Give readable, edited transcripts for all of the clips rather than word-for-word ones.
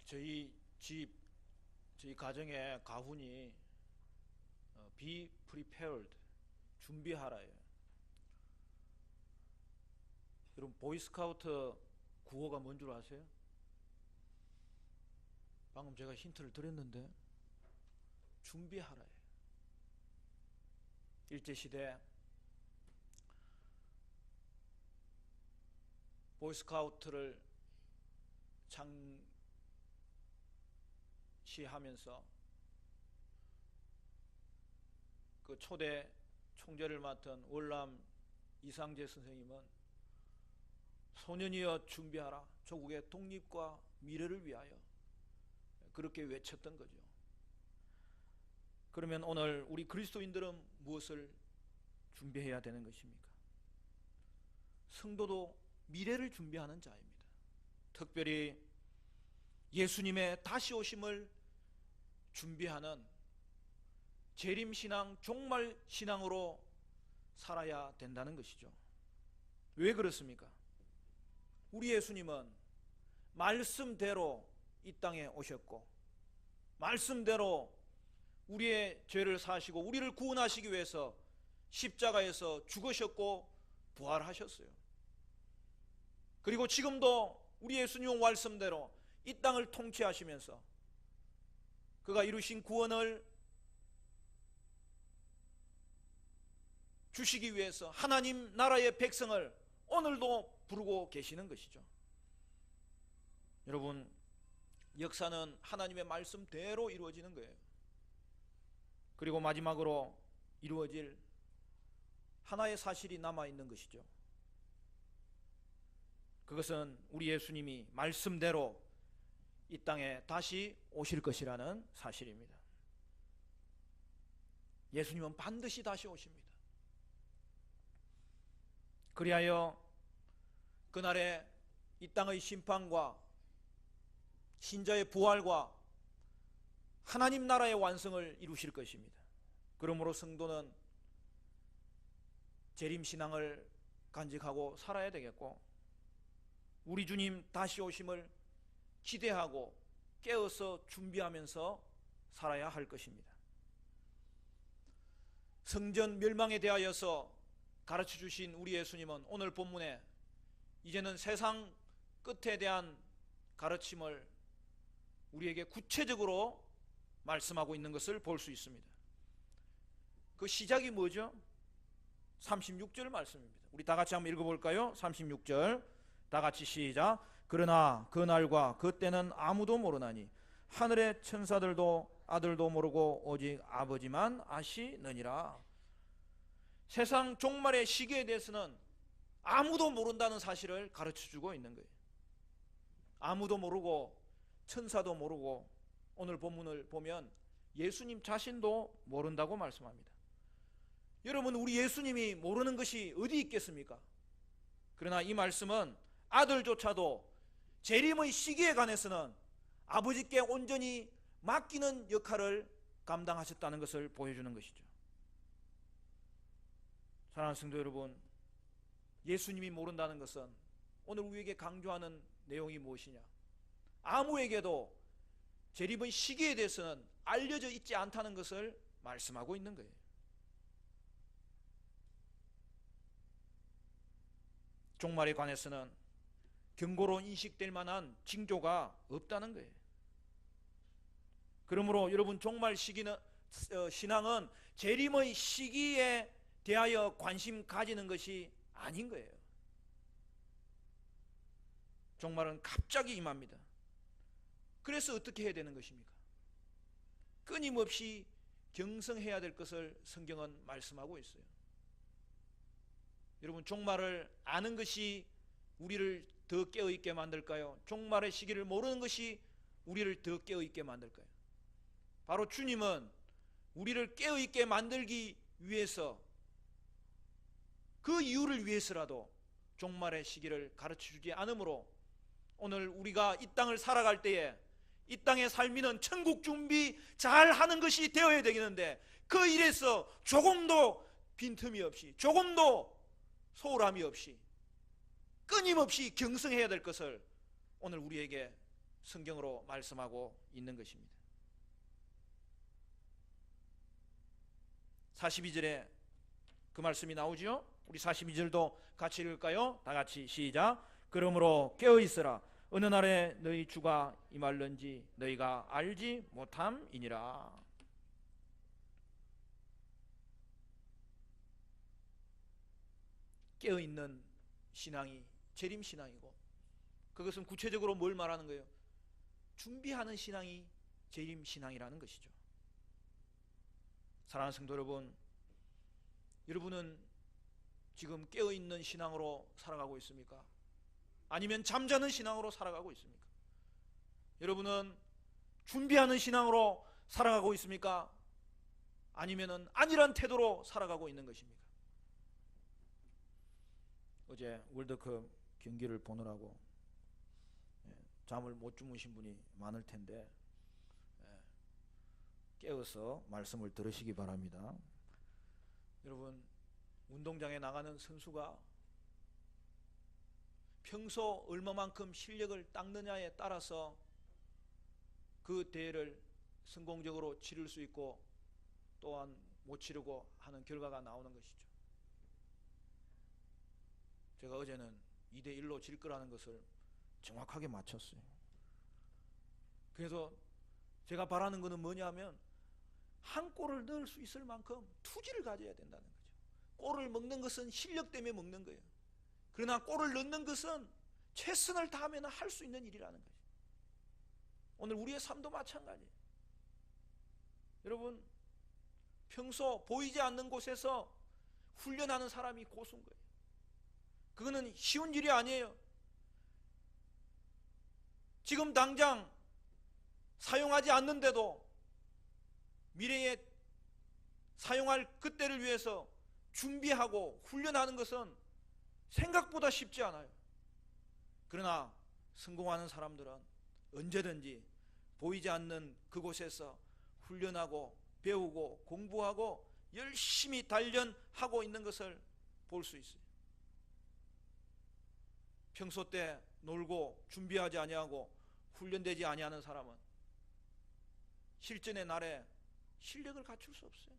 저희 가정에 가훈이 be prepared, 준비하라예요. 여러분, 보이스카우트 구호가 뭔 줄 아세요? 방금 제가 힌트를 드렸는데 준비하라예요. 일제시대 보이스카우트를 창시하면서 그 초대 총재를 맡은 월남 이상재 선생님은 소년이여 준비하라, 조국의 독립과 미래를 위하여, 그렇게 외쳤던 거죠. 그러면 오늘 우리 그리스도인들은 무엇을 준비해야 되는 것입니까? 성도도 미래를 준비하는 자입니다. 특별히 예수님의 다시 오심을 준비하는 재림신앙, 종말신앙으로 살아야 된다는 것이죠. 왜 그렇습니까? 우리 예수님은 말씀대로 이 땅에 오셨고, 말씀대로 우리의 죄를 사시고 우리를 구원하시기 위해서 십자가에서 죽으셨고 부활하셨어요. 그리고 지금도 우리 예수님은 말씀대로 이 땅을 통치하시면서 그가 이루신 구원을 주시기 위해서 하나님 나라의 백성을 오늘도 부르고 계시는 것이죠. 여러분, 역사는 하나님의 말씀대로 이루어지는 거예요. 그리고 마지막으로 이루어질 하나의 사실이 남아있는 것이죠. 그것은 우리 예수님이 말씀대로 이 땅에 다시 오실 것이라는 사실입니다. 예수님은 반드시 다시 오십니다. 그리하여 그날에 이 땅의 심판과 신자의 부활과 하나님 나라의 완성을 이루실 것입니다. 그러므로 성도는 재림신앙을 간직하고 살아야 되겠고, 우리 주님 다시 오심을 기대하고 깨어서 준비하면서 살아야 할 것입니다. 성전 멸망에 대하여서 가르쳐 주신 우리 예수님은 오늘 본문에 이제는 세상 끝에 대한 가르침을 우리에게 구체적으로 말씀하고 있는 것을 볼 수 있습니다. 그 시작이 뭐죠? 36절 말씀입니다. 우리 다 같이 한번 읽어볼까요? 36절 다 같이 시작. 그러나 그 날과 그 때는 아무도 모르나니 하늘의 천사들도 아들도 모르고 오직 아버지만 아시느니라. 세상 종말의 시기에 대해서는 아무도 모른다는 사실을 가르쳐주고 있는 거예요. 아무도 모르고 천사도 모르고, 오늘 본문을 보면 예수님 자신도 모른다고 말씀합니다. 여러분, 우리 예수님이 모르는 것이 어디 있겠습니까? 그러나 이 말씀은 아들조차도 재림의 시기에 관해서는 아버지께 온전히 맡기는 역할을 감당하셨다는 것을 보여주는 것이죠. 사랑하는 성도 여러분, 예수님이 모른다는 것은 오늘 우리에게 강조하는 내용이 무엇이냐? 아무에게도 재림의 시기에 대해서는 알려져 있지 않다는 것을 말씀하고 있는 거예요. 종말에 관해서는 경고로 인식될 만한 징조가 없다는 거예요. 그러므로 여러분, 종말 시기는 신앙은 재림의 시기에 대하여 관심 가지는 것이 아닌 거예요. 종말은 갑자기 임합니다. 그래서 어떻게 해야 되는 것입니까? 끊임없이 경성해야 될 것을 성경은 말씀하고 있어요. 여러분, 종말을 아는 것이 우리를 더 깨어있게 만들까요? 종말의 시기를 모르는 것이 우리를 더 깨어있게 만들까요? 바로 주님은 우리를 깨어있게 만들기 위해서, 그 이유를 위해서라도 종말의 시기를 가르쳐주지 않으므로 오늘 우리가 이 땅을 살아갈 때에 이 땅의 삶이는 천국 준비 잘 하는 것이 되어야 되겠는데, 그 일에서 조금도 빈틈이 없이, 조금도 소홀함이 없이 끊임없이 경성해야 될 것을 오늘 우리에게 성경으로 말씀하고 있는 것입니다. 42절에 그 말씀이 나오죠. 우리 42절도 같이 읽을까요? 다 같이 시작. 그러므로 깨어있으라. 어느 날에 너희 주가 임할는지 너희가 알지 못함이니라. 깨어있는 신앙이 재림신앙이고, 그것은 구체적으로 뭘 말하는 거예요? 준비하는 신앙이 재림신앙이라는 것이죠. 사랑하는 성도 여러분, 여러분은 지금 깨어있는 신앙으로 살아가고 있습니까? 아니면 잠자는 신앙으로 살아가고 있습니까? 여러분은 준비하는 신앙으로 살아가고 있습니까? 아니면 안일한 태도로 살아가고 있는 것입니까? 어제 월드컵 경기를 보느라고 잠을 못 주무신 분이 많을 텐데 깨어서 말씀을 들으시기 바랍니다. 여러분, 운동장에 나가는 선수가 평소 얼마만큼 실력을 닦느냐에 따라서 그 대회를 성공적으로 치를 수 있고 또한 못 치르고 하는 결과가 나오는 것이죠. 제가 어제는 2대1로 질 거라는 것을 정확하게 맞췄어요. 그래서 제가 바라는 것은 뭐냐면 한 골을 넣을 수 있을 만큼 투지를 가져야 된다는 거죠. 골을 먹는 것은 실력 때문에 먹는 거예요. 그러나 골을 넣는 것은 최선을 다하면 할 수 있는 일이라는 거죠. 오늘 우리의 삶도 마찬가지예요. 여러분, 평소 보이지 않는 곳에서 훈련하는 사람이 고수인 거예요. 그거는 쉬운 일이 아니에요. 지금 당장 사용하지 않는데도 미래에 사용할 그때를 위해서 준비하고 훈련하는 것은 생각보다 쉽지 않아요. 그러나 성공하는 사람들은 언제든지 보이지 않는 그곳에서 훈련하고 배우고 공부하고 열심히 단련하고 있는 것을 볼 수 있어요. 평소 때 놀고 준비하지 아니하고 훈련되지 아니하는 사람은 실전의 날에 실력을 갖출 수 없어요.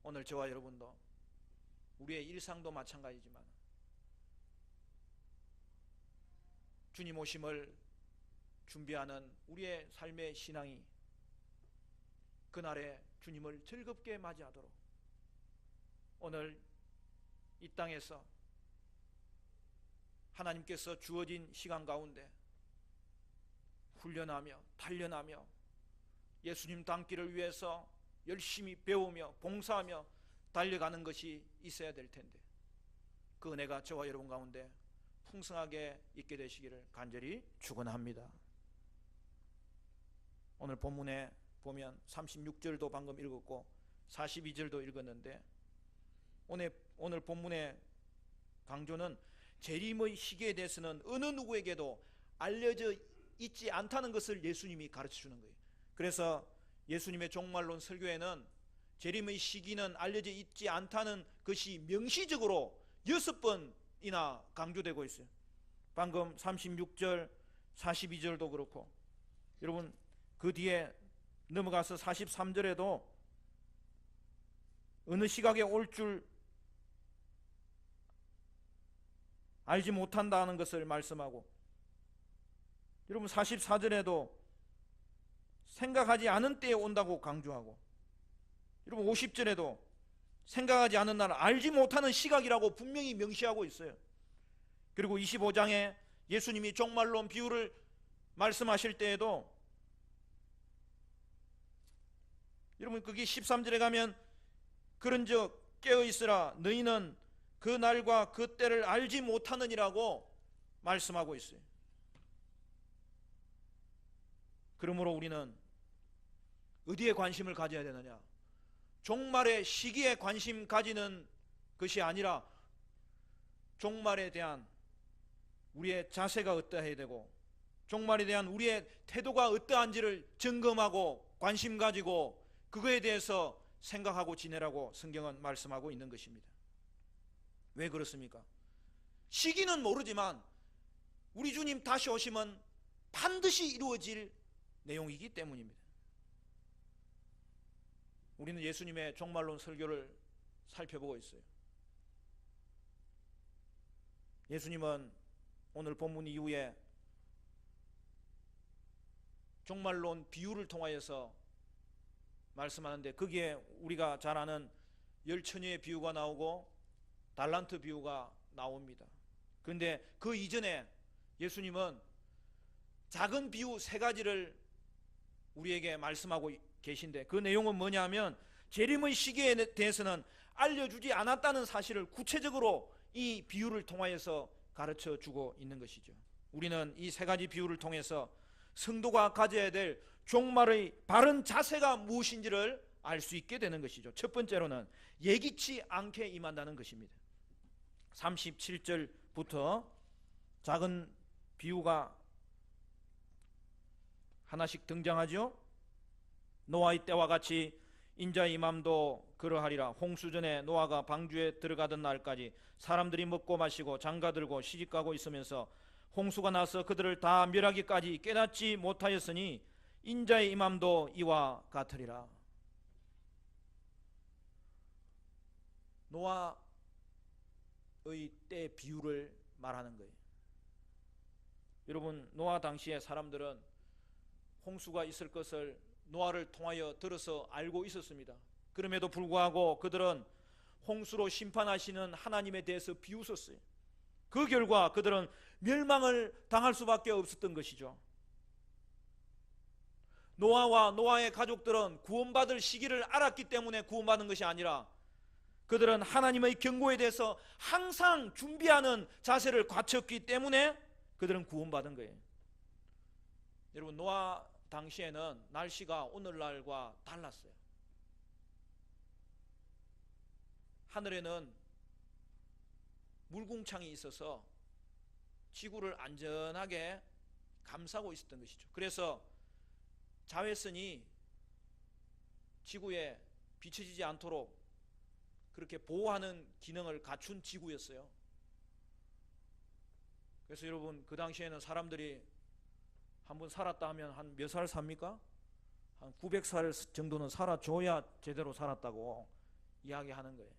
오늘 저와 여러분도 우리의 일상도 마찬가지지만 주님 오심을 준비하는 우리의 삶의 신앙이 그날에 주님을 즐겁게 맞이하도록 오늘 이 땅에서 하나님께서 주어진 시간 가운데 훈련하며 단련하며 예수님 닮기를 위해서 열심히 배우며 봉사하며 달려가는 것이 있어야 될 텐데 그 은혜가 저와 여러분 가운데 풍성하게 있게 되시기를 간절히 축원합니다. 오늘 본문에 보면 36절도 방금 읽었고 42절도 읽었는데 오늘 본문의 강조는 재림의 시기에 대해서는 어느 누구에게도 알려져 있지 않다는 것을 예수님이 가르쳐 주는 거예요. 그래서 예수님의 종말론 설교에는 재림의 시기는 알려져 있지 않다는 것이 명시적으로 6번이나 강조되고 있어요. 방금 36절 42절도 그렇고 여러분 그 뒤에 넘어가서 43절에도 어느 시각에 올 줄 알지 못한다는 것을 말씀하고 여러분 44절에도 생각하지 않은 때에 온다고 강조하고 여러분 50절에도 생각하지 않은 날 알지 못하는 시각이라고 분명히 명시하고 있어요. 그리고 25장에 예수님이 종말론 비유를 말씀하실 때에도 여러분 거기 13절에 가면 그런즉 깨어있으라 너희는 그 날과 그 때를 알지 못하느니라고 말씀하고 있어요. 그러므로 우리는 어디에 관심을 가져야 되느냐? 종말의 시기에 관심 가지는 것이 아니라 종말에 대한 우리의 자세가 어떠해야 되고 종말에 대한 우리의 태도가 어떠한지를 점검하고 관심 가지고 그거에 대해서 생각하고 지내라고 성경은 말씀하고 있는 것입니다. 왜 그렇습니까? 시기는 모르지만 우리 주님 다시 오시면 반드시 이루어질 내용이기 때문입니다. 우리는 예수님의 종말론 설교를 살펴보고 있어요. 예수님은 오늘 본문 이후에 종말론 비유를 통하여서 말씀하는데, 거기에 우리가 잘 아는 열처녀의 비유가 나오고 달란트 비유가 나옵니다. 그런데 그 이전에 예수님은 작은 비유 3가지를 우리에게 말씀하고 계신데, 그 내용은 뭐냐면 재림의 시기에 대해서는 알려주지 않았다는 사실을 구체적으로 이 비유를 통하여서 가르쳐 주고 있는 것이죠. 우리는 이 3가지 비유를 통해서 성도가 가져야 될 종말의 바른 자세가 무엇인지를 알 수 있게 되는 것이죠. 첫 번째로는 예기치 않게 임한다는 것입니다. 37절부터 작은 비유가 하나씩 등장하죠. 노아의 때와 같이 인자의 임함도 그러하리라. 홍수전에 노아가 방주에 들어가던 날까지 사람들이 먹고 마시고 장가들고 시집가고 있으면서 홍수가 나서 그들을 다 멸하기까지 깨닫지 못하였으니 인자의 임함도 이와 같으리라. 노아의 때 비유를 말하는 거예요. 여러분, 노아 당시에 사람들은 홍수가 있을 것을 노아를 통하여 들어서 알고 있었습니다. 그럼에도 불구하고 그들은 홍수로 심판하시는 하나님에 대해서 비웃었어요. 그 결과 그들은 멸망을 당할 수밖에 없었던 것이죠. 노아와 노아의 가족들은 구원받을 시기를 알았기 때문에 구원받은 것이 아니라 그들은 하나님의 경고에 대해서 항상 준비하는 자세를 갖췄기 때문에 그들은 구원받은 거예요. 여러분, 노아 당시에는 날씨가 오늘날과 달랐어요. 하늘에는 물궁창이 있어서 지구를 안전하게 감싸고 있었던 것이죠. 그래서 자외선이 지구에 비춰지지 않도록 그렇게 보호하는 기능을 갖춘 지구였어요. 그래서 여러분, 그 당시에는 사람들이 한번 살았다 하면 한 몇 살 삽니까? 한 900살 정도는 살아줘야 제대로 살았다고 이야기하는 거예요.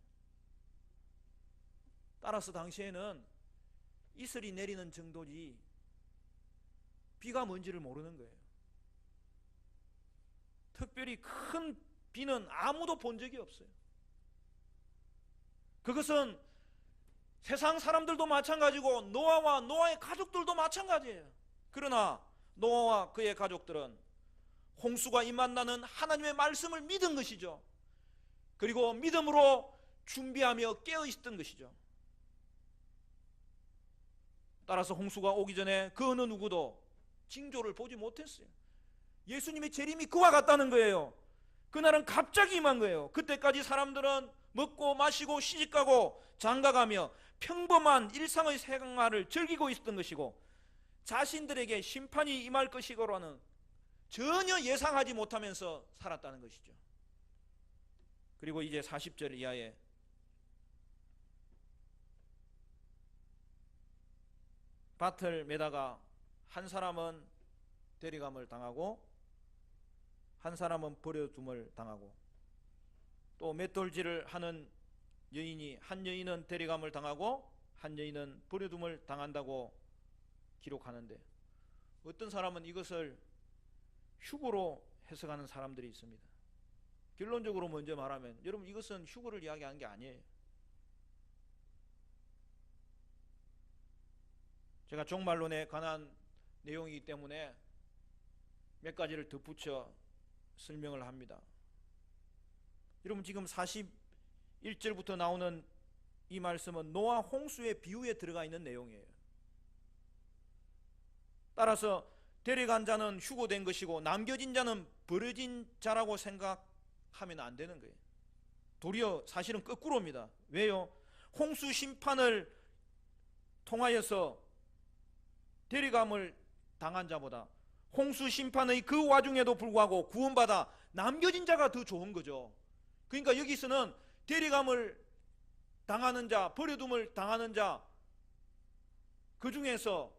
따라서 당시에는 이슬이 내리는 정도지 비가 뭔지를 모르는 거예요. 특별히 큰 비는 아무도 본 적이 없어요. 그것은 세상 사람들도 마찬가지고 노아와 노아의 가족들도 마찬가지예요. 그러나 노아와 그의 가족들은 홍수가 임한다는 하나님의 말씀을 믿은 것이죠. 그리고 믿음으로 준비하며 깨어 있었던 것이죠. 따라서 홍수가 오기 전에 그 어느 누구도 징조를 보지 못했어요. 예수님의 재림이 그와 같다는 거예요. 그날은 갑자기 임한 거예요. 그때까지 사람들은 먹고 마시고 시집가고 장가가며 평범한 일상의 생활을 즐기고 있었던 것이고, 자신들에게 심판이 임할 것이고라는 전혀 예상하지 못하면서 살았다는 것이죠. 그리고 이제 40절 이하에 밭을 매다가 한 사람은 데려감을 당하고 한 사람은 버려둠을 당하고, 또 맷돌질을 하는 여인이 한 여인은 데려감을 당하고 한 여인은 버려둠을 당한다고 기록하는데, 어떤 사람은 이것을 휴거로 해석하는 사람들이 있습니다. 결론적으로 먼저 말하면 여러분, 이것은 휴거를 이야기하는 게 아니에요. 제가 종말론에 관한 내용이기 때문에 몇 가지를 덧붙여 설명을 합니다. 여러분, 지금 41절부터 나오는 이 말씀은 노아 홍수의 비유에 들어가 있는 내용이에요. 따라서 데려간 자는 휴거된 것이고 남겨진 자는 버려진 자라고 생각하면 안 되는 거예요. 도리어 사실은 거꾸로입니다. 왜요? 홍수 심판을 통하여서 데려감을 당한 자보다 홍수 심판의 그 와중에도 불구하고 구원받아 남겨진 자가 더 좋은 거죠. 그러니까 여기서는 데려감을 당하는 자, 버려둠을 당하는 자, 그 중에서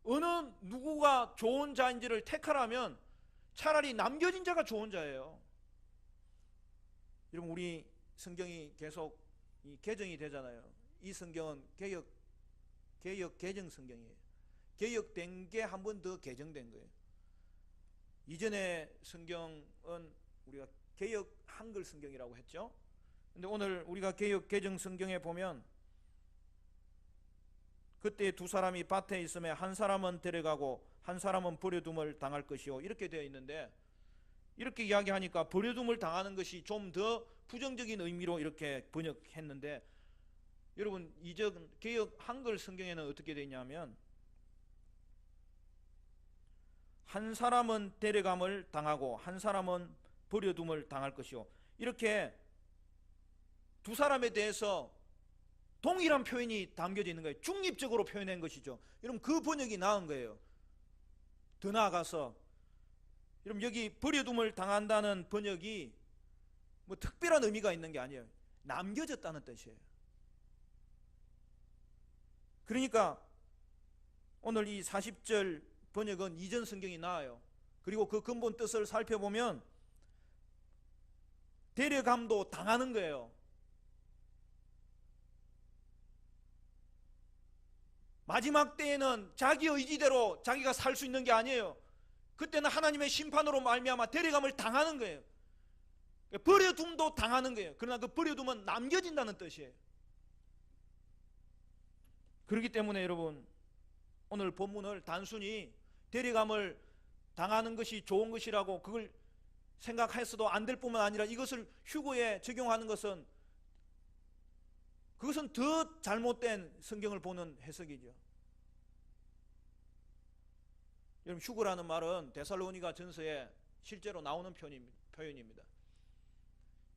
어느 누구가 좋은 자인지를 택하라면 차라리 남겨진 자가 좋은 자예요. 여러분, 우리 성경이 계속 개정이 되잖아요. 이 성경은 개역 개정 성경이에요. 개역된 게 한 번 더 개정된 거예요. 이전의 성경은 우리가 개역 한글 성경이라고 했죠. 근데 오늘 우리가 개역 개정 성경에 보면 그때 두 사람이 밭에 있으며 한 사람은 데려가고 한 사람은 버려둠을 당할 것이요, 이렇게 되어 있는데, 이렇게 이야기하니까 버려둠을 당하는 것이 좀 더 부정적인 의미로 이렇게 번역했는데, 여러분 이전 개역 한글 성경에는 어떻게 되어 있냐면 한 사람은 데려감을 당하고 한 사람은 버려둠을 당할 것이요, 이렇게 두 사람에 대해서 동일한 표현이 담겨져 있는 거예요. 중립적으로 표현한 것이죠. 여러분, 그 번역이 나은 거예요. 더 나아가서 여러분, 여기 버려둠을 당한다는 번역이 뭐 특별한 의미가 있는 게 아니에요. 남겨졌다는 뜻이에요. 그러니까 오늘 이 40절 번역은 이전 성경이 나아요. 그리고 그 근본 뜻을 살펴보면 데려감도 당하는 거예요. 마지막 때에는 자기 의지대로 자기가 살 수 있는 게 아니에요. 그때는 하나님의 심판으로 말미암아 데려감을 당하는 거예요. 버려둠도 당하는 거예요. 그러나 그 버려둠은 남겨진다는 뜻이에요. 그렇기 때문에 여러분, 오늘 본문을 단순히 데려감을 당하는 것이 좋은 것이라고 그걸 생각해서도 안 될 뿐만 아니라 이것을 휴거에 적용하는 것은 그것은 더 잘못된 성경을 보는 해석이죠. 여러분, 휴거라는 말은 데살로니가 전서에 실제로 나오는 표현입니다.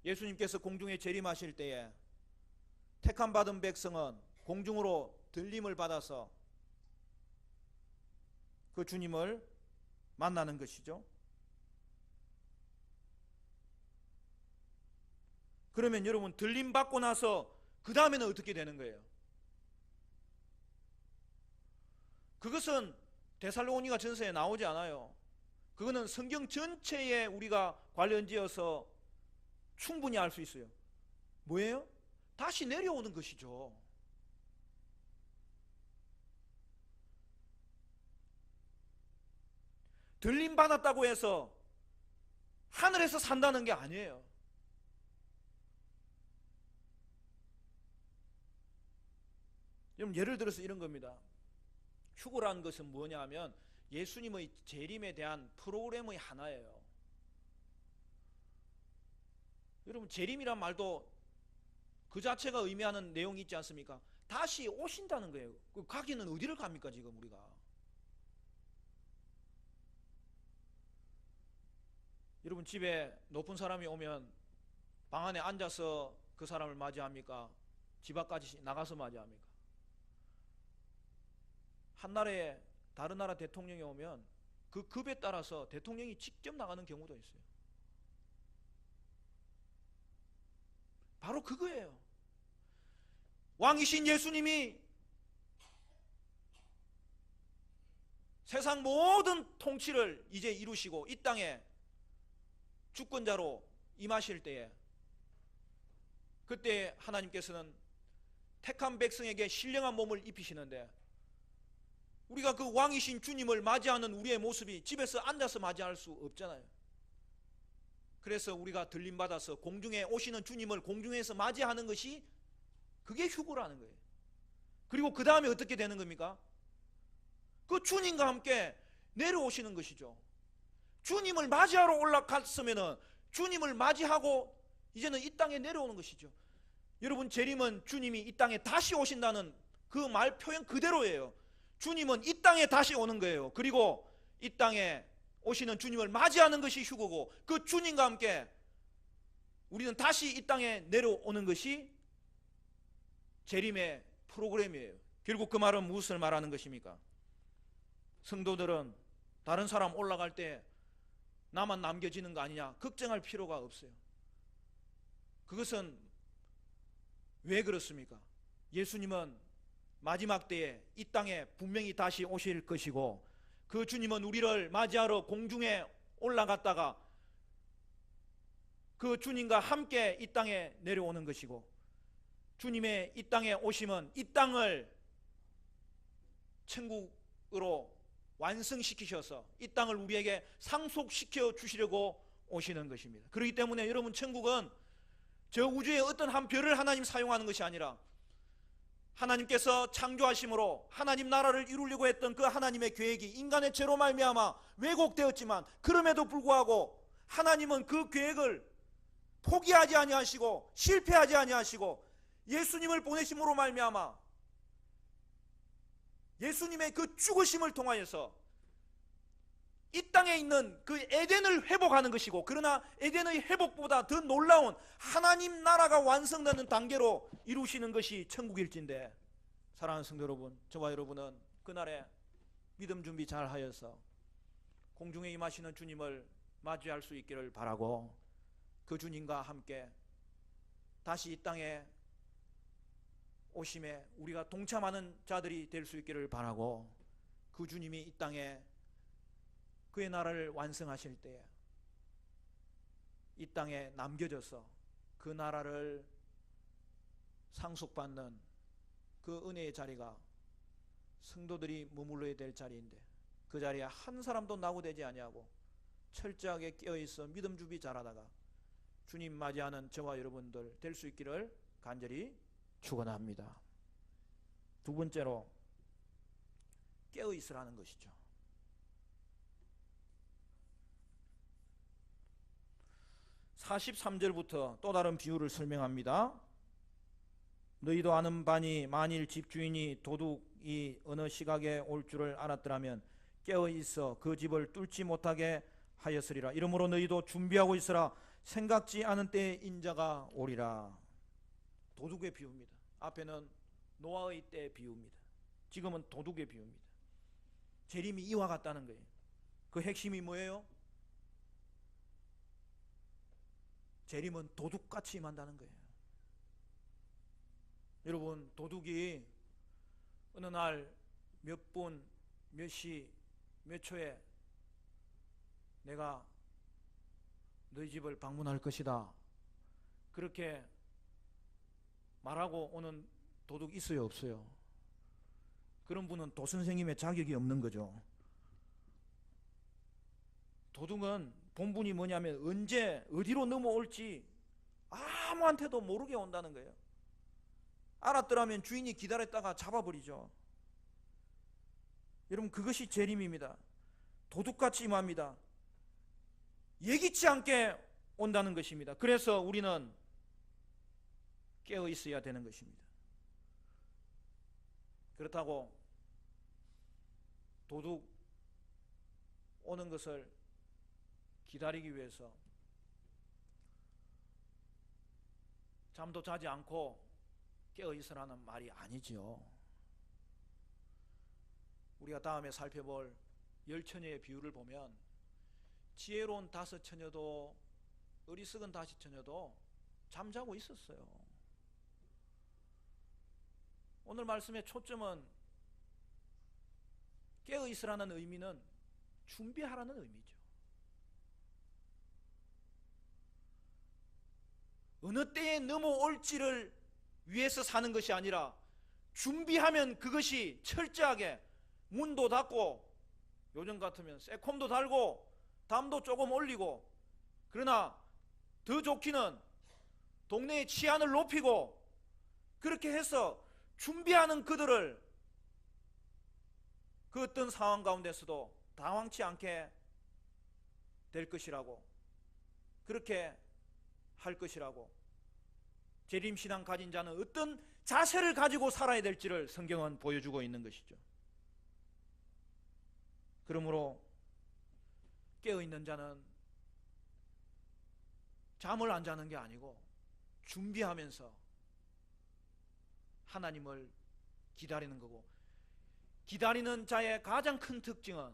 예수님께서 공중에 재림하실 때에 택함 받은 백성은 공중으로 들림을 받아서 그 주님을 만나는 것이죠. 그러면 여러분, 들림 받고 나서 그 다음에는 어떻게 되는 거예요? 그것은 데살로니가 전서에 나오지 않아요. 그거는 성경 전체에 우리가 관련지어서 충분히 알 수 있어요. 뭐예요? 다시 내려오는 것이죠. 들림 받았다고 해서 하늘에서 산다는 게 아니에요. 여러분, 예를 들어서 이런 겁니다. 휴거라는 것은 뭐냐 하면 예수님의 재림에 대한 프로그램의 하나예요. 여러분, 재림이란 말도 그 자체가 의미하는 내용이 있지 않습니까? 다시 오신다는 거예요. 가기는 어디를 갑니까 지금 우리가? 여러분, 집에 높은 사람이 오면 방 안에 앉아서 그 사람을 맞이합니까? 집 앞까지 나가서 맞이합니까? 한 나라에 다른 나라 대통령이 오면 그 급에 따라서 대통령이 직접 나가는 경우도 있어요. 바로 그거예요. 왕이신 예수님이 세상 모든 통치를 이제 이루시고 이 땅에 주권자로 임하실 때에, 그때 하나님께서는 택한 백성에게 신령한 몸을 입히시는데, 우리가 그 왕이신 주님을 맞이하는 우리의 모습이 집에서 앉아서 맞이할 수 없잖아요. 그래서 우리가 들림받아서 공중에 오시는 주님을 공중에서 맞이하는 것이 그게 휴거라는 거예요. 그리고 그 다음에 어떻게 되는 겁니까? 그 주님과 함께 내려오시는 것이죠. 주님을 맞이하러 올라갔으면은 주님을 맞이하고 이제는 이 땅에 내려오는 것이죠. 여러분, 재림은 주님이 이 땅에 다시 오신다는 그 말 표현 그대로예요. 주님은 이 땅에 다시 오는 거예요. 그리고 이 땅에 오시는 주님을 맞이하는 것이 휴거고, 그 주님과 함께 우리는 다시 이 땅에 내려오는 것이 재림의 프로그램이에요. 결국 그 말은 무엇을 말하는 것입니까? 성도들은 다른 사람 올라갈 때 나만 남겨지는 거 아니냐 걱정할 필요가 없어요. 그것은 왜 그렇습니까? 예수님은 마지막 때에 이 땅에 분명히 다시 오실 것이고, 그 주님은 우리를 맞이하러 공중에 올라갔다가 그 주님과 함께 이 땅에 내려오는 것이고, 주님의 이 땅에 오심은 이 땅을 천국으로 완성시키셔서 이 땅을 우리에게 상속시켜 주시려고 오시는 것입니다. 그렇기 때문에 여러분, 천국은 저 우주의 어떤 한 별을 하나님 사용하는 것이 아니라 하나님께서 창조하심으로 하나님 나라를 이루려고 했던 그 하나님의 계획이 인간의 죄로 말미암아 왜곡되었지만, 그럼에도 불구하고 하나님은 그 계획을 포기하지 아니하시고 실패하지 아니하시고 예수님을 보내심으로 말미암아 예수님의 그 죽으심을 통하여서 이 땅에 있는 그 에덴을 회복하는 것이고, 그러나 에덴의 회복보다 더 놀라운 하나님 나라가 완성되는 단계로 이루시는 것이 천국일진데, 사랑하는 성도 여러분, 저와 여러분은 그날에 믿음 준비 잘 하여서 공중에 임하시는 주님을 맞이할 수 있기를 바라고, 그 주님과 함께 다시 이 땅에 오심에 우리가 동참하는 자들이 될 수 있기를 바라고, 그 주님이 이 땅에 그의 나라를 완성하실 때에 이 땅에 남겨져서 그 나라를 상속받는 그 은혜의 자리가 성도들이 머물러야 될 자리인데, 그 자리에 한 사람도 낙오되지 아니하고 철저하게 깨어있어 믿음 준비 잘하다가 주님 맞이하는 저와 여러분들 될 수 있기를 간절히 축원합니다. 두 번째로 깨어있으라는 것이죠. 43절부터 또 다른 비유를 설명합니다. 너희도 아는 바니 만일 집주인이 도둑이 어느 시각에 올 줄을 알았더라면 깨어있어 그 집을 뚫지 못하게 하였으리라. 이러므로 너희도 준비하고 있으라. 생각지 않은 때에 인자가 오리라. 도둑의 비유입니다. 앞에는 노아의 때의 비유입니다. 지금은 도둑의 비유입니다. 재림이 이와 같다는 거예요. 그 핵심이 뭐예요? 재림은 도둑같이 임한다는 거예요. 여러분, 도둑이 어느 날 몇 분, 몇 시, 몇 초에 내가 너희 집을 방문할 것이다, 그렇게 말하고 오는 도둑 있어요, 없어요? 그런 분은 도선생님의 자격이 없는 거죠. 도둑은 본분이 뭐냐면 언제 어디로 넘어올지 아무한테도 모르게 온다는 거예요. 알았더라면 주인이 기다렸다가 잡아버리죠. 여러분, 그것이 재림입니다. 도둑같이 임합니다. 예기치 않게 온다는 것입니다. 그래서 우리는 깨어 있어야 되는 것입니다. 그렇다고 도둑 오는 것을 기다리기 위해서 잠도 자지 않고 깨어 있으라는 말이 아니지요. 우리가 다음에 살펴볼 10처녀의 비유를 보면 지혜로운 5처녀도 어리석은 5처녀도 잠자고 있었어요. 오늘 말씀의 초점은 깨어 있으라는 의미는 준비하라는 의미죠. 어느 때에 넘어올지를 위해서 사는 것이 아니라 준비하면 그것이 철저하게 문도 닫고, 요즘 같으면 새콤도 달고 담도 조금 올리고, 그러나 더 좋기는 동네의 치안을 높이고, 그렇게 해서 준비하는 그들을 그 어떤 상황 가운데서도 당황치 않게 될 것이라고, 그렇게 할 것이라고, 재림신앙 가진 자는 어떤 자세를 가지고 살아야 될지를 성경은 보여주고 있는 것이죠. 그러므로 깨어있는 자는 잠을 안 자는 게 아니고 준비하면서 하나님을 기다리는 거고, 기다리는 자의 가장 큰 특징은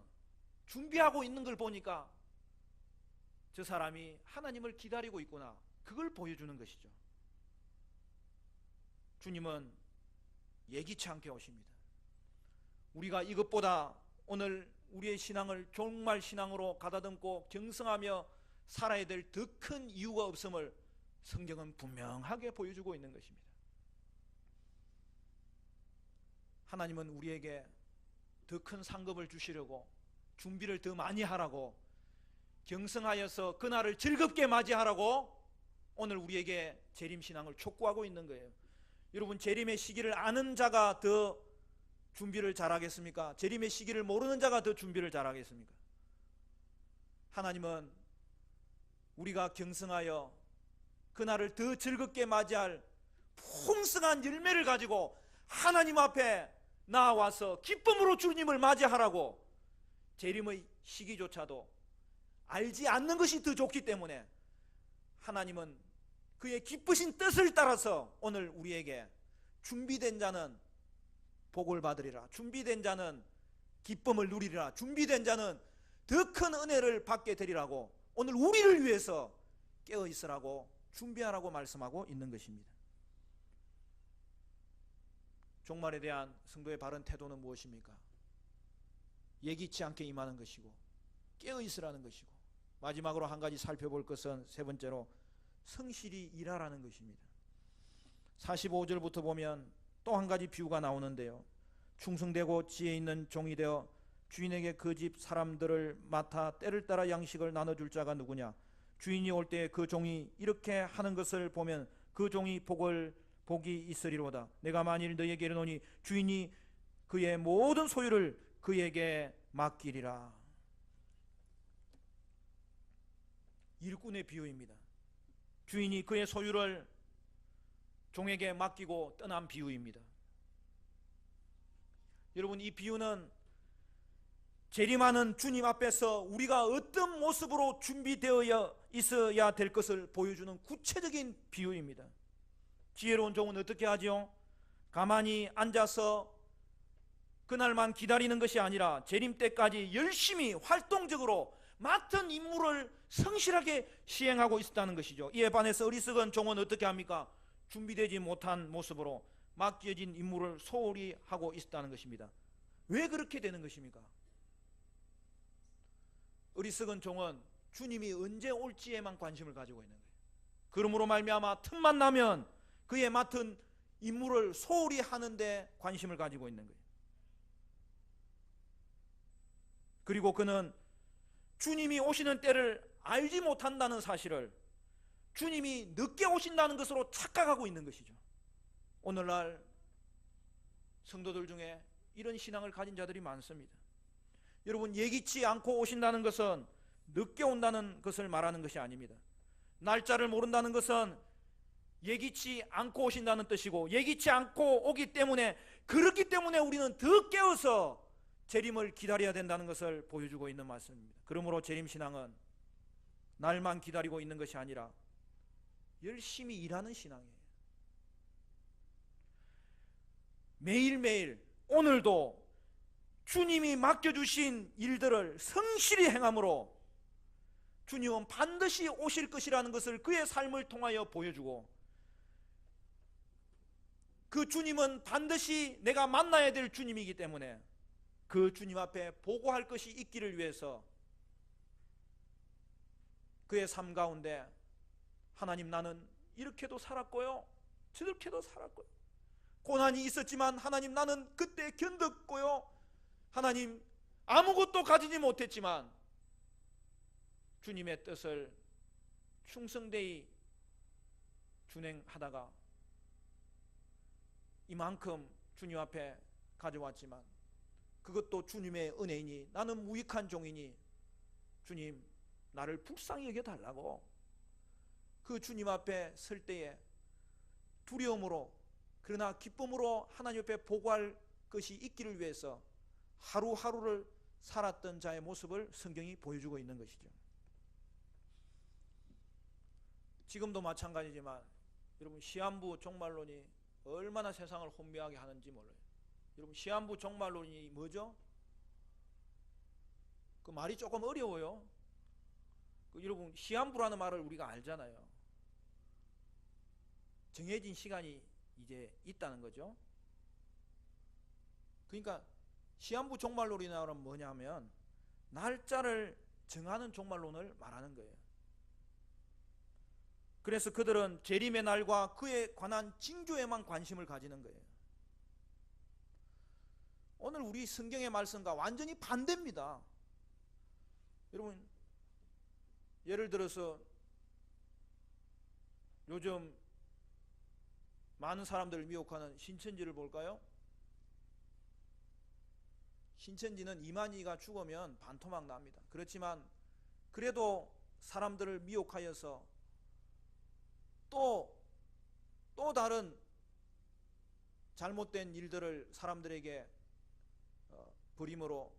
준비하고 있는 걸 보니까 저 사람이 하나님을 기다리고 있구나, 그걸 보여주는 것이죠. 주님은 예기치 않게 오십니다. 우리가 이것보다 오늘 우리의 신앙을 종말 신앙으로 가다듬고 경성하며 살아야 될 더 큰 이유가 없음을 성경은 분명하게 보여주고 있는 것입니다. 하나님은 우리에게 더 큰 상급을 주시려고, 준비를 더 많이 하라고, 경성하여서 그날을 즐겁게 맞이하라고 오늘 우리에게 재림신앙을 촉구하고 있는 거예요. 여러분, 재림의 시기를 아는 자가 더 준비를 잘하겠습니까? 재림의 시기를 모르는 자가 더 준비를 잘하겠습니까? 하나님은 우리가 경성하여 그날을 더 즐겁게 맞이할 풍성한 열매를 가지고 하나님 앞에 나와서 기쁨으로 주님을 맞이하라고, 재림의 시기조차도 알지 않는 것이 더 좋기 때문에 하나님은 그의 기쁘신 뜻을 따라서 오늘 우리에게 준비된 자는 복을 받으리라, 준비된 자는 기쁨을 누리리라, 준비된 자는 더 큰 은혜를 받게 되리라고 오늘 우리를 위해서 깨어 있으라고, 준비하라고 말씀하고 있는 것입니다. 종말에 대한 성도의 바른 태도는 무엇입니까? 예기치 않게 임하는 것이고 깨어 있으라는 것이고, 마지막으로 한 가지 살펴볼 것은 세 번째로 성실히 일하라는 것입니다. 45절부터 보면 또 한 가지 비유가 나오는데요. 충성되고 지혜 있는 종이 되어 주인에게 그 집 사람들을 맡아 때를 따라 양식을 나눠줄 자가 누구냐? 주인이 올 때 그 종이 이렇게 하는 것을 보면 그 종이 복이 있으리로다. 내가 만일 너희에게 이르노니 주인이 그의 모든 소유를 그에게 맡기리라. 일꾼의 비유입니다. 주인이 그의 소유를 종에게 맡기고 떠난 비유입니다. 여러분, 이 비유는 재림하는 주님 앞에서 우리가 어떤 모습으로 준비되어 있어야 될 것을 보여주는 구체적인 비유입니다. 지혜로운 종은 어떻게 하죠? 가만히 앉아서 그날만 기다리는 것이 아니라 재림 때까지 열심히 활동적으로 맡은 임무를 성실하게 시행하고 있었다는 것이죠. 이에 반해서 어리석은 종은 어떻게 합니까? 준비되지 못한 모습으로 맡겨진 임무를 소홀히 하고 있었다는 것입니다. 왜 그렇게 되는 것입니까? 어리석은 종은 주님이 언제 올지에만 관심을 가지고 있는 거예요. 그러므로 말미암아 틈만 나면 그의 맡은 임무를 소홀히 하는데 관심을 가지고 있는 거예요. 그리고 그는 주님이 오시는 때를 알지 못한다는 사실을 주님이 늦게 오신다는 것으로 착각하고 있는 것이죠. 오늘날 성도들 중에 이런 신앙을 가진 자들이 많습니다. 여러분, 예기치 않고 오신다는 것은 늦게 온다는 것을 말하는 것이 아닙니다. 날짜를 모른다는 것은 예기치 않고 오신다는 뜻이고, 예기치 않고 오기 때문에, 그렇기 때문에 우리는 더 깨어서 재림을 기다려야 된다는 것을 보여주고 있는 말씀입니다. 그러므로 재림신앙은 날만 기다리고 있는 것이 아니라 열심히 일하는 신앙이에요. 매일매일, 오늘도 주님이 맡겨주신 일들을 성실히 행함으로 주님은 반드시 오실 것이라는 것을 그의 삶을 통하여 보여주고, 그 주님은 반드시 내가 만나야 될 주님이기 때문에 그 주님 앞에 보고할 것이 있기를 위해서 그의 삶 가운데, 하나님, 나는 이렇게도 살았고요, 저렇게도 살았고요, 고난이 있었지만 하나님 나는 그때 견뎠고요, 하나님 아무것도 가지지 못했지만 주님의 뜻을 충성되이 준행하다가 이만큼 주님 앞에 가져왔지만 그것도 주님의 은혜이니 나는 무익한 종이니 주님 나를 불쌍히 여겨달라고, 그 주님 앞에 설 때에 두려움으로 그러나 기쁨으로 하나님 앞에 보고할 것이 있기를 위해서 하루하루를 살았던 자의 모습을 성경이 보여주고 있는 것이죠. 지금도 마찬가지지만 여러분, 시한부 종말론이 얼마나 세상을 혼미하게 하는지 몰라요. 여러분, 시한부 종말론이 뭐죠? 그 말이 조금 어려워요. 여러분, 시한부라는 말을 우리가 알잖아요. 정해진 시간이 이제 있다는 거죠. 그러니까 시한부 종말론이라는 뭐냐면 날짜를 정하는 종말론을 말하는 거예요. 그래서 그들은 재림의 날과 그에 관한 징조에만 관심을 가지는 거예요. 오늘 우리 성경의 말씀과 완전히 반대입니다. 여러분, 예를 들어서 요즘 많은 사람들을 미혹하는 신천지를 볼까요? 신천지는 이만희가 죽으면 반토막 납니다. 그렇지만 그래도 사람들을 미혹하여서 또 다른 잘못된 일들을 사람들에게 버림으로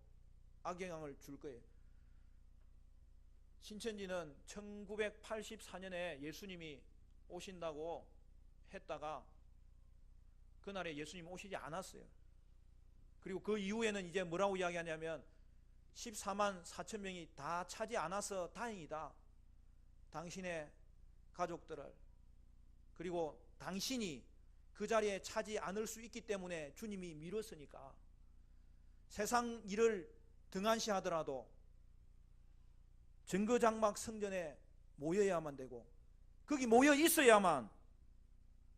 악영향을 줄 거예요. 신천지는 1984년에 예수님이 오신다고 했다가 그날에 예수님 오시지 않았어요. 그리고 그 이후에는 이제 뭐라고 이야기하냐면 14만 4천 명이 다 차지 않아서 다행이다. 당신의 가족들을, 그리고 당신이 그 자리에 차지 않을 수 있기 때문에 주님이 미뤘으니까 세상 일을 등한시하더라도 증거장막 성전에 모여야만 되고 거기 모여 있어야만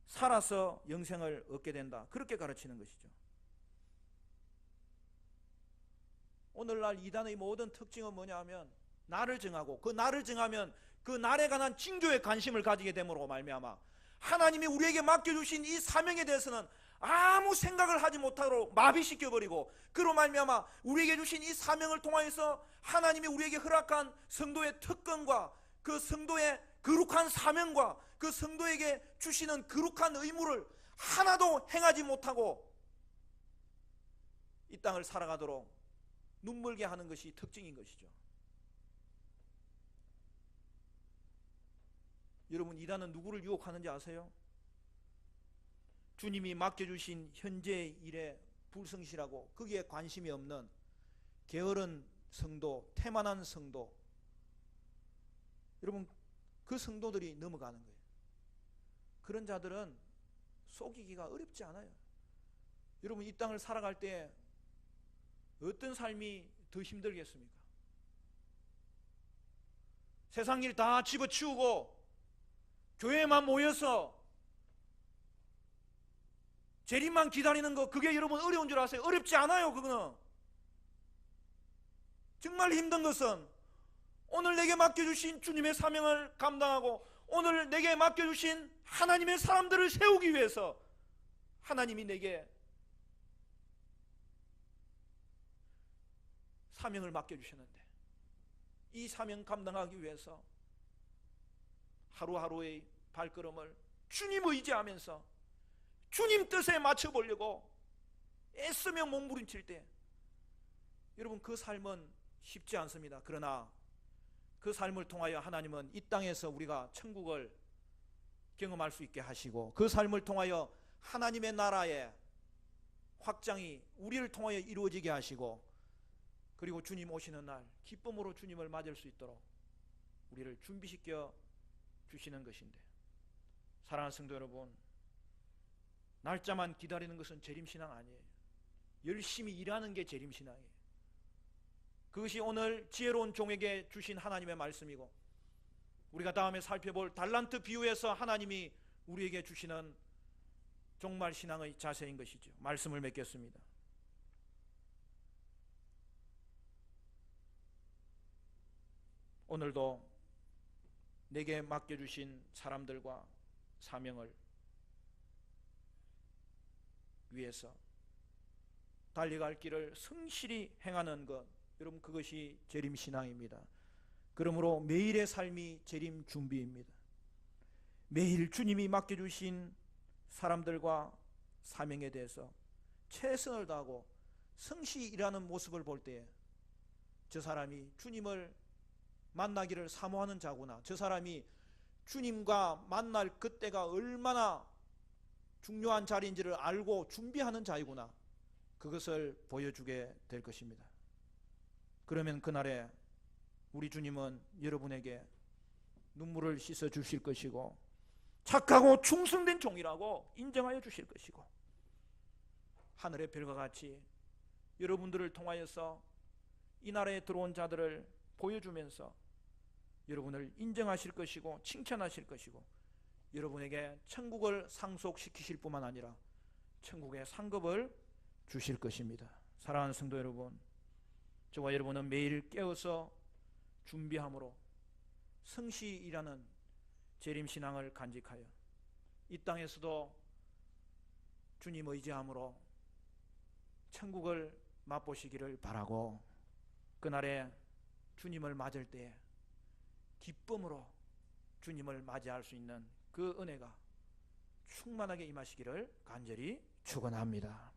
살아서 영생을 얻게 된다. 그렇게 가르치는 것이죠. 오늘날 이단의 모든 특징은 뭐냐 하면 날을 정하고 그 날을 정하면 그 날에 관한 징조에 관심을 가지게 됨으로 말미암아 하나님이 우리에게 맡겨주신 이 사명에 대해서는 아무 생각을 하지 못하도록 마비시켜버리고 그로 말미암아 우리에게 주신 이 사명을 통하여서 하나님이 우리에게 허락한 성도의 특권과 그 성도의 거룩한 사명과 그 성도에게 주시는 거룩한 의무를 하나도 행하지 못하고 이 땅을 살아가도록 눈멀게 하는 것이 특징인 것이죠. 여러분, 이단은 누구를 유혹하는지 아세요? 주님이 맡겨주신 현재의 일에 불성실하고 거기에 관심이 없는 게으른 성도, 태만한 성도, 여러분 그 성도들이 넘어가는 거예요. 그런 자들은 속이기가 어렵지 않아요. 여러분, 이 땅을 살아갈 때 어떤 삶이 더 힘들겠습니까? 세상 일 다 집어치우고 교회만 모여서 재림만 기다리는 거, 그게 여러분 어려운 줄 아세요? 어렵지 않아요. 그거는 정말 힘든 것은 오늘 내게 맡겨주신 주님의 사명을 감당하고 오늘 내게 맡겨주신 하나님의 사람들을 세우기 위해서 하나님이 내게 사명을 맡겨주셨는데 이 사명 감당하기 위해서 하루하루의 발걸음을 주님 의지하면서 주님 뜻에 맞춰보려고 애쓰며 몸부림칠 때 여러분 그 삶은 쉽지 않습니다. 그러나 그 삶을 통하여 하나님은 이 땅에서 우리가 천국을 경험할 수 있게 하시고 그 삶을 통하여 하나님의 나라의 확장이 우리를 통하여 이루어지게 하시고 그리고 주님 오시는 날 기쁨으로 주님을 맞을 수 있도록 우리를 준비시켜 주시는 것인데, 사랑하는 성도 여러분, 날짜만 기다리는 것은 재림신앙 아니에요. 열심히 일하는 게 재림신앙이에요. 그것이 오늘 지혜로운 종에게 주신 하나님의 말씀이고 우리가 다음에 살펴볼 달란트 비유에서 하나님이 우리에게 주시는 종말신앙의 자세인 것이죠. 말씀을 맺겠습니다. 오늘도 내게 맡겨주신 사람들과 사명을 위해서 달려갈 길을 성실히 행하는 것, 여러분 그것이 재림신앙입니다. 그러므로 매일의 삶이 재림 준비입니다. 매일 주님이 맡겨주신 사람들과 사명에 대해서 최선을 다하고 성실히 일하는 모습을 볼 때에 저 사람이 주님을 만나기를 사모하는 자구나, 저 사람이 주님과 만날 그때가 얼마나 중요한 자리인지를 알고 준비하는 자이구나, 그것을 보여주게 될 것입니다. 그러면 그날에 우리 주님은 여러분에게 눈물을 씻어 주실 것이고 착하고 충성된 종이라고 인정하여 주실 것이고 하늘의 별과 같이 여러분들을 통하여서 이 나라에 들어온 자들을 보여주면서 여러분을 인정하실 것이고 칭찬하실 것이고 여러분에게 천국을 상속시키실 뿐만 아니라 천국의 상급을 주실 것입니다. 사랑하는 성도 여러분, 저와 여러분은 매일 깨어서 준비함으로 성시이라는 재림신앙을 간직하여 이 땅에서도 주님 의지함으로 천국을 맛보시기를 바라고, 그날에 주님을 맞을 때에 기쁨으로 주님을 맞이할 수 있는 그 은혜가 충만하게 임하시기를 간절히 축원합니다.